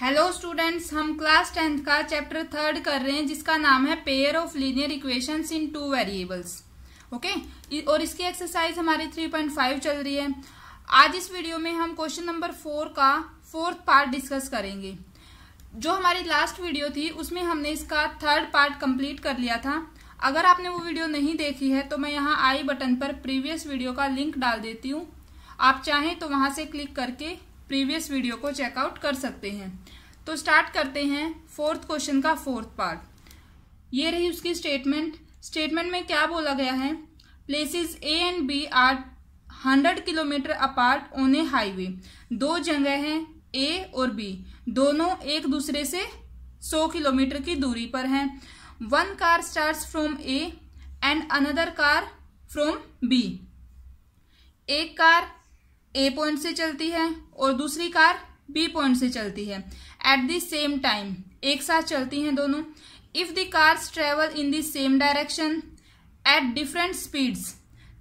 Hello students, हम class 10th का chapter 3 कर रहे हैं जिसका नाम है pair of linear equations in 2 variables. Okay, और इसकी एक्सरसाइज हमारी 3.5 चल रही है। आज इस वीडियो में हम क्वेश्चन नंबर 4 का 4th पार्ट डिस्कस करेंगे। जो हमारी लास्ट वीडियो थी उसमें हमने इसका 3rd पार्ट कंप्लीट कर लिया था। अगर आपने वो वीडियो नहीं देखी है तो मैं यहाँ आई बटन पर प्रीवियस वीडियो का लिंक डाल देती हूँ। आप चाहें तो वहां से क्लिक करके प्रीवियस वीडियो को चेकआउट कर सकते हैं। तो स्टार्ट करते हैं 4th क्वेश्चन का 4th पार्ट। ये रही उसकी स्टेटमेंट में क्या बोला गया है, places A and B are 100 kilometre apart on a highway. दो जगह हैं ए और बी, दोनों एक दूसरे से 100 किलोमीटर की दूरी पर हैं। One car starts from A and another car from B. एक कार ए पॉइंट से चलती है और दूसरी कार बी पॉइंट से चलती है। एट द सेम टाइम, एक साथ चलती हैं दोनों। If the cars travel in the same direction at different speeds,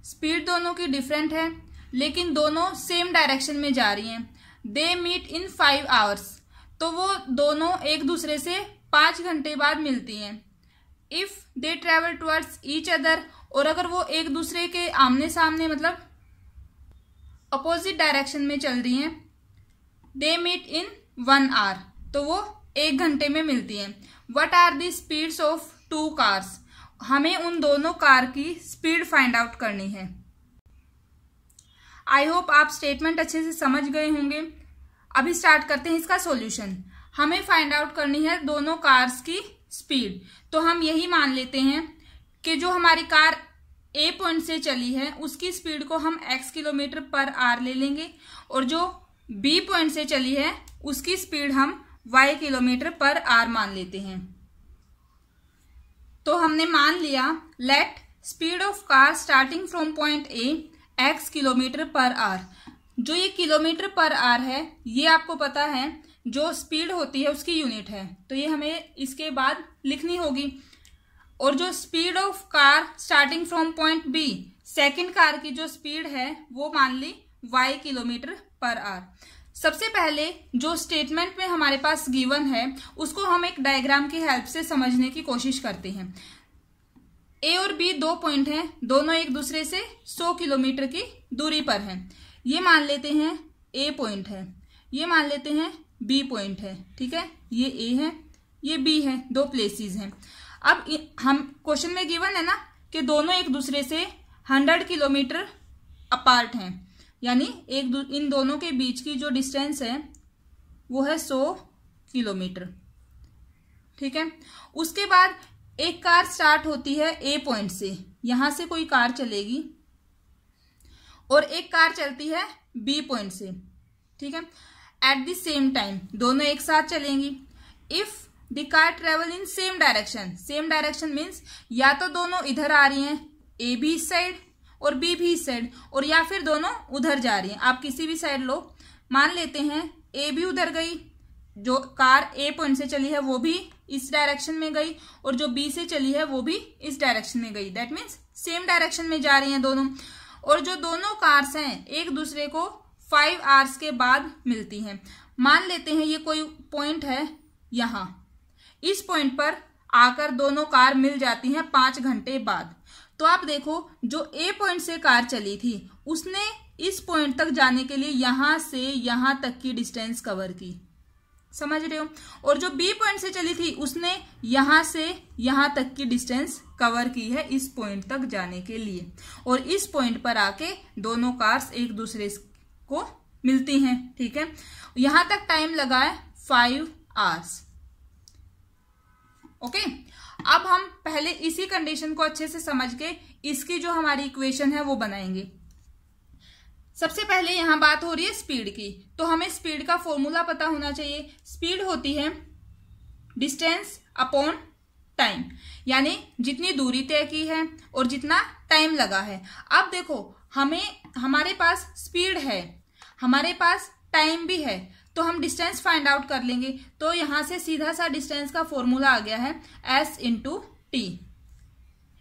speed दोनों की डिफरेंट है लेकिन दोनों सेम डायरेक्शन में जा रही हैं। दे मीट इन 5 आवर्स, तो वो दोनों एक दूसरे से 5 घंटे बाद मिलती हैं। If they travel towards each other, और अगर वो एक दूसरे के आमने सामने मतलब अपोजिट डायरेक्शन में चल रही हैं, दे मीट इन 1 आवर, तो वो 1 घंटे में मिलती हैं। What are the speeds of 2 cars, हमें उन दोनों कार की स्पीड फाइंड आउट करनी है। आई होप आप स्टेटमेंट अच्छे से समझ गए होंगे। अभी स्टार्ट करते हैं इसका सॉल्यूशन। हमें फाइंड आउट करनी है दोनों कार्स की स्पीड। तो हम यही मान लेते हैं कि जो हमारी कार ए पॉइंट से चली है उसकी स्पीड को हम x किलोमीटर पर आवर ले लेंगे, और जो बी पॉइंट से चली है उसकी स्पीड हम y किलोमीटर पर आवर मान लेते हैं। तो हमने मान लिया let speed of car starting from point A x kilometre per our. जो ये किलोमीटर पर आवर है ये आपको पता है जो स्पीड होती है उसकी यूनिट है, तो ये हमें इसके बाद लिखनी होगी। और जो speed of car starting from point B, second car की जो स्पीड है वो मान ली y किलोमीटर पर आवर। सबसे पहले जो स्टेटमेंट में हमारे पास गिवन है उसको हम एक डायग्राम की हेल्प से समझने की कोशिश करते हैं। ए और बी 2 पॉइंट हैं, दोनों एक दूसरे से 100 किलोमीटर की दूरी पर हैं। ये मान लेते हैं ए पॉइंट है, ये मान लेते हैं बी पॉइंट है। ठीक है, ये ए है, ये बी है, 2 प्लेसेस हैं। अब हम क्वेश्चन में गिवन है ना कि दोनों एक दूसरे से 100 किलोमीटर अपार्ट हैं, यानी इन दोनों के बीच की जो डिस्टेंस है वो है 100 किलोमीटर। ठीक है, उसके बाद एक कार स्टार्ट होती है ए पॉइंट से, यहां से कोई कार चलेगी, और एक कार चलती है बी पॉइंट से। ठीक है, एट द सेम टाइम दोनों एक साथ चलेंगी। If the car travel in same direction, same direction means या तो दोनों इधर आ रही हैं, ए भी इस साइड और बी भी इस साइड, और या फिर दोनों उधर जा रही हैं। आप किसी भी साइड लो, मान लेते हैं ए भी उधर गई, जो कार ए पॉइंट से चली है वो भी इस डायरेक्शन में गई, और जो बी से चली है वो भी इस डायरेक्शन में गई। दैट मीन्स सेम डायरेक्शन में जा रही हैं दोनों। और जो दोनों कार्स हैं एक दूसरे को 5 आवर्स के बाद मिलती हैं। मान लेते हैं ये कोई पॉइंट है, यहां इस पॉइंट पर आकर दोनों कार मिल जाती हैं 5 घंटे बाद। तो आप देखो जो ए पॉइंट से कार चली थी उसने इस पॉइंट तक जाने के लिए यहां से यहां तक की डिस्टेंस कवर की, समझ रहे हो। और जो बी पॉइंट से चली थी उसने यहां से यहां तक की डिस्टेंस कवर की है इस पॉइंट तक जाने के लिए, और इस पॉइंट पर आके दोनों कार्स एक दूसरे को मिलती हैं। ठीक है, यहां तक टाइम लगा है 5 आवर्स। ओके, अब हम पहले इसी कंडीशन को अच्छे से समझ के इसकी जो हमारी इक्वेशन है वो बनाएंगे। सबसे पहले यहां बात हो रही है स्पीड की, तो हमें स्पीड का फॉर्मूला पता होना चाहिए। स्पीड होती है डिस्टेंस अपॉन टाइम, यानी जितनी दूरी तय की है और जितना टाइम लगा है। अब देखो हमारे पास स्पीड है, हमारे पास टाइम भी है, तो हम डिस्टेंस फाइंड आउट कर लेंगे। तो यहां से सीधा सा डिस्टेंस का फॉर्मूला आ गया है s इंटू टी।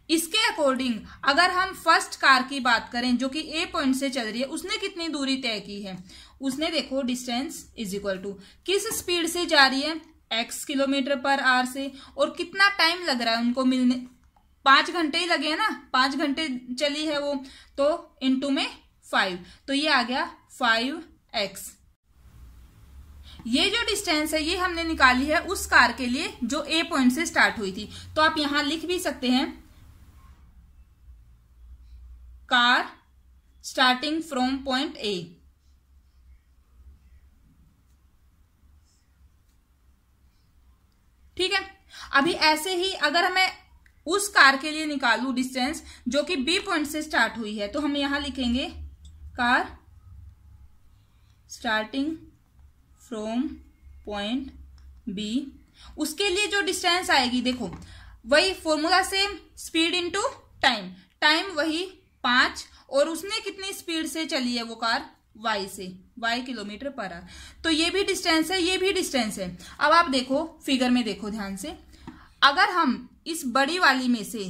इसके अकॉर्डिंग अगर हम फर्स्ट कार की बात करें जो कि ए पॉइंट से चल रही है, उसने कितनी दूरी तय की है, उसने देखो डिस्टेंस इज इक्वल टू किस स्पीड से जा रही है, x किलोमीटर पर आवर से, और कितना टाइम लग रहा है उनको मिलने, 5 घंटे ही लगे हैं ना, 5 घंटे चली है वो, तो इनटू में 5, तो ये आ गया 5x। ये जो डिस्टेंस है ये हमने निकाली है उस कार के लिए जो ए पॉइंट से स्टार्ट हुई थी। तो आप यहां लिख भी सकते हैं कार स्टार्टिंग फ्रॉम पॉइंट ए। ठीक है, अभी ऐसे ही अगर मैं उस कार के लिए निकालू डिस्टेंस जो कि बी पॉइंट से स्टार्ट हुई है, तो हम यहां लिखेंगे car starting from point B. उसके लिए जो डिस्टेंस आएगी देखो वही formula same, speed into time, time वही 5, और उसने कितनी स्पीड से चली है वो कार, y से, y किलोमीटर पर आवर। तो ये भी डिस्टेंस है, ये भी डिस्टेंस है। अब आप देखो फिगर में देखो ध्यान से, अगर हम इस बड़ी वाली में से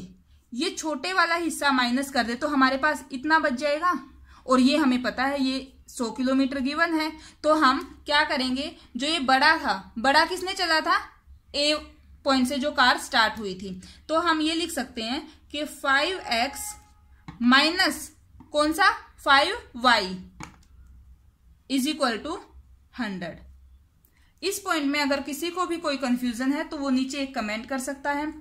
ये छोटे वाला हिस्सा माइनस कर दे तो हमारे पास इतना बच जाएगा, और ये हमें पता है ये 100 किलोमीटर गिवन है। तो हम क्या करेंगे, जो ये बड़ा था, बड़ा किसने चला था, ए पॉइंट से जो कार स्टार्ट हुई थी, तो हम ये लिख सकते हैं कि 5x माइनस कौन सा 5y इज इक्वल टू 100। इस पॉइंट में अगर किसी को भी कोई कंफ्यूजन है तो वो नीचे एक कमेंट कर सकता है।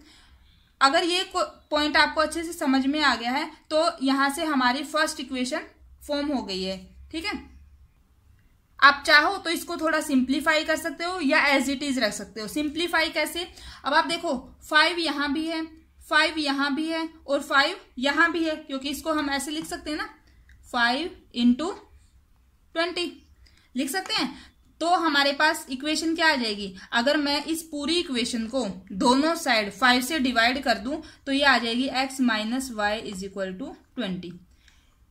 अगर ये पॉइंट आपको अच्छे से समझ में आ गया है तो यहां से हमारी फर्स्ट इक्वेशन फॉर्म हो गई है। ठीक है, आप चाहो तो इसको थोड़ा सिंप्लीफाई कर सकते हो या एज इट इज रख सकते हो। सिंप्लीफाई कैसे, अब आप देखो 5 यहां भी है, 5 यहां भी है और 5 यहां भी है, क्योंकि इसको हम ऐसे लिख सकते हैं ना 5 इंटू 20 लिख सकते हैं। तो हमारे पास इक्वेशन क्या आ जाएगी, अगर मैं इस पूरी इक्वेशन को दोनों साइड 5 से डिवाइड कर दूं तो ये आ जाएगी x minus y is equal to 20।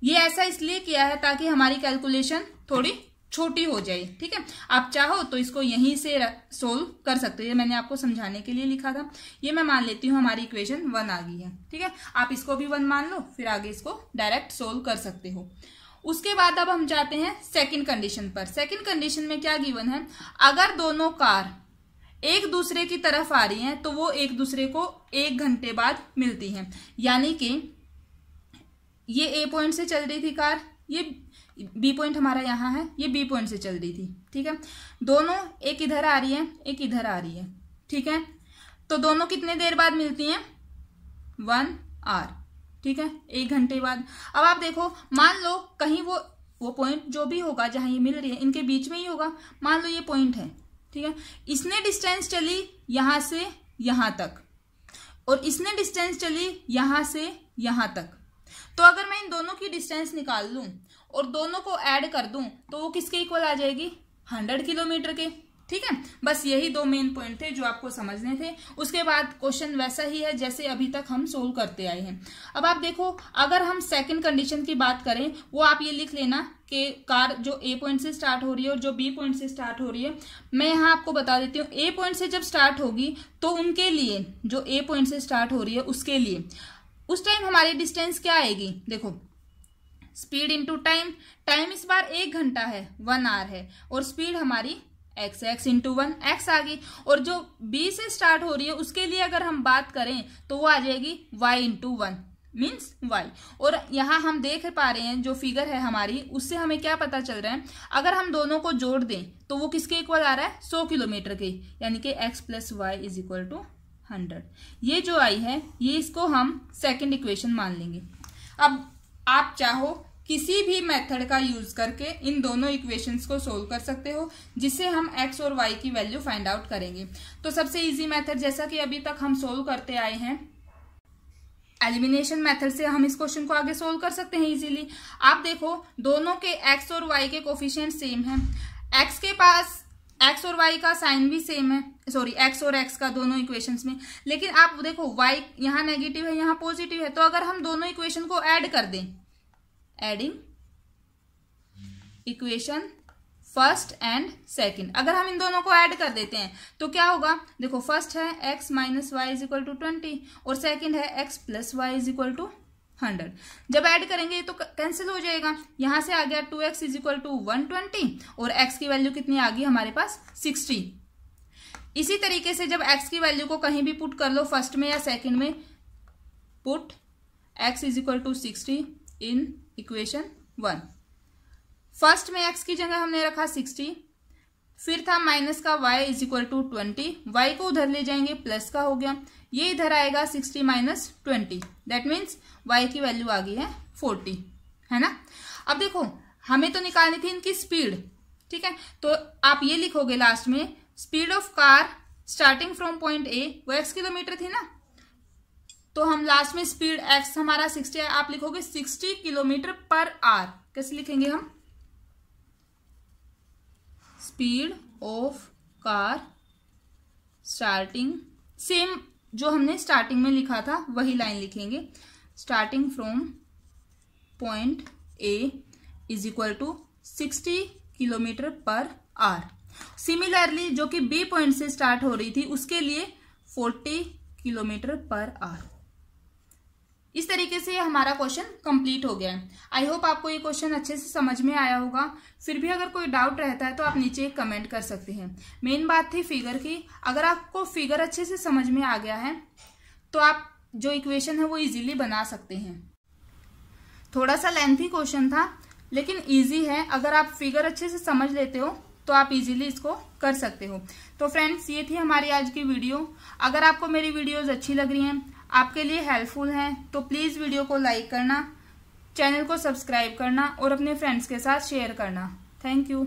ये ऐसा इसलिए किया है ताकि हमारी कैलकुलेशन थोड़ी छोटी हो जाए। ठीक है, आप चाहो तो इसको यहीं से सोल्व कर सकते हो, ये मैंने आपको समझाने के लिए लिखा था। ये मैं मान लेती हूँ हमारी इक्वेशन 1 आ गई है। ठीक है, आप इसको भी 1 मान लो, फिर आगे इसको डायरेक्ट सोल्व कर सकते हो। उसके बाद अब हम जाते हैं सेकंड कंडीशन पर। सेकंड कंडीशन में क्या गिवन है, अगर दोनों कार एक दूसरे की तरफ आ रही हैं तो वो एक दूसरे को 1 घंटे बाद मिलती हैं। यानी कि ये ए पॉइंट से चल रही थी कार, ये बी पॉइंट हमारा यहाँ है, ये बी पॉइंट से चल रही थी। ठीक है, दोनों एक इधर आ रही है, एक इधर आ रही है। ठीक है, तो दोनों कितने देर बाद मिलती हैं, 1 आवर। ठीक है, 1 घंटे बाद। अब आप देखो, मान लो कहीं वो पॉइंट जो भी होगा जहां ये मिल रही है इनके बीच में ही होगा। मान लो ये पॉइंट है। ठीक है, इसने डिस्टेंस चली यहां से यहां तक और इसने डिस्टेंस चली यहां से यहां तक। तो अगर मैं इन दोनों की डिस्टेंस निकाल लूं और दोनों को ऐड कर दूं तो वो किसके इक्वल आ जाएगी, 100 किलोमीटर के। ठीक है, बस यही 2 मेन पॉइंट थे जो आपको समझने थे। उसके बाद क्वेश्चन वैसा ही है जैसे अभी तक हम सोल्व करते आए हैं। अब आप देखो, अगर हम सेकंड कंडीशन की बात करें, वो आप ये लिख लेना कि कार जो ए पॉइंट से स्टार्ट हो रही है और जो बी पॉइंट से स्टार्ट हो रही है, मैं यहाँ आपको बता देती हूँ। ए पॉइंट से जब स्टार्ट होगी तो उनके लिए, जो ए पॉइंट से स्टार्ट हो रही है उसके लिए उस टाइम हमारी डिस्टेंस क्या आएगी, देखो स्पीड इंटू टाइम। टाइम इस बार 1 घंटा है, 1 आवर है, और स्पीड हमारी x इंटू 1 x आ गई। और जो b से स्टार्ट हो रही है उसके लिए अगर हम बात करें तो वो आ जाएगी y इंटू 1 मीन्स y। और यहाँ हम देख पा रहे हैं जो फिगर है हमारी, उससे हमें क्या पता चल रहा है, अगर हम दोनों को जोड़ दें तो वो किसके इक्वल आ रहा है, 100 किलोमीटर के, यानी कि x plus y is equal to 100। ये जो आई है ये इसको हम सेकंड इक्वेशन मान लेंगे। अब आप चाहो किसी भी मेथड का यूज करके इन दोनों इक्वेशंस को सोल्व कर सकते हो, जिससे हम x और y की वैल्यू फाइंड आउट करेंगे। तो सबसे इजी मेथड, जैसा कि अभी तक हम सोल्व करते आए हैं, एलिमिनेशन मेथड से हम इस क्वेश्चन को आगे सोल्व कर सकते हैं इजीली। आप देखो, दोनों के x और y के कोफिशिएंट सेम है, x के पास x और y का साइन भी सेम है, सॉरी x और x का दोनों इक्वेशंस में। लेकिन आप देखो y यहाँ नेगेटिव है, यहाँ पॉजिटिव है, तो अगर हम दोनों इक्वेशन को ऐड कर दें, adding equation first and second. अगर हम इन दोनों को ऐड कर देते हैं तो क्या होगा, देखो फर्स्ट है x minus y is equal to 20 और सेकंड है x plus y is equal to 100। जब ऐड करेंगे तो कैंसिल हो जाएगा, यहां से आ गया 2x इज इक्वल टू 120 और x की वैल्यू कितनी आ गई हमारे पास 60। इसी तरीके से जब x की वैल्यू को कहीं भी पुट कर लो, फर्स्ट में या सेकंड में, put x is equal to 60 in equation 1। First में x की जगह हमने रखा 60, फिर था माइनस का y is equal to 20, y को उधर ले जाएंगे प्लस का हो गया, ये इधर आएगा 60 माइनस 20, दैट मीन्स y की वैल्यू आ गई है 40, है ना। अब देखो हमें तो निकालनी थी इनकी स्पीड, ठीक है, तो आप ये लिखोगे लास्ट में speed of car starting from point ए, वो x किलोमीटर थी ना, तो हम लास्ट में स्पीड x हमारा 60 है, आप लिखोगे 60 किलोमीटर पर आवर। कैसे लिखेंगे हम, speed of car starting, same जो हमने स्टार्टिंग में लिखा था वही लाइन लिखेंगे, starting from point A is equal to 60 kilometre per hour. Similarly जो कि बी पॉइंट से स्टार्ट हो रही थी उसके लिए 40 किलोमीटर पर आवर। इस तरीके से हमारा क्वेश्चन कंप्लीट हो गया है। आई होप आपको ये क्वेश्चन अच्छे से समझ में आया होगा। फिर भी अगर कोई डाउट रहता है तो आप नीचे कमेंट कर सकते हैं। मेन बात थी फिगर की, अगर आपको फिगर अच्छे से समझ में आ गया है तो आप जो इक्वेशन है वो इजीली बना सकते हैं। थोड़ा सा लेंथी क्वेश्चन था लेकिन इजी है, अगर आप फिगर अच्छे से समझ लेते हो तो आप इजीली इसको कर सकते हो। तो फ्रेंड्स ये थी हमारी आज की वीडियो। अगर आपको मेरी वीडियोस अच्छी लग रही हैं, आपके लिए हेल्पफुल हैं, तो प्लीज़ वीडियो को लाइक करना, चैनल को सब्सक्राइब करना और अपने फ्रेंड्स के साथ शेयर करना। Thank you.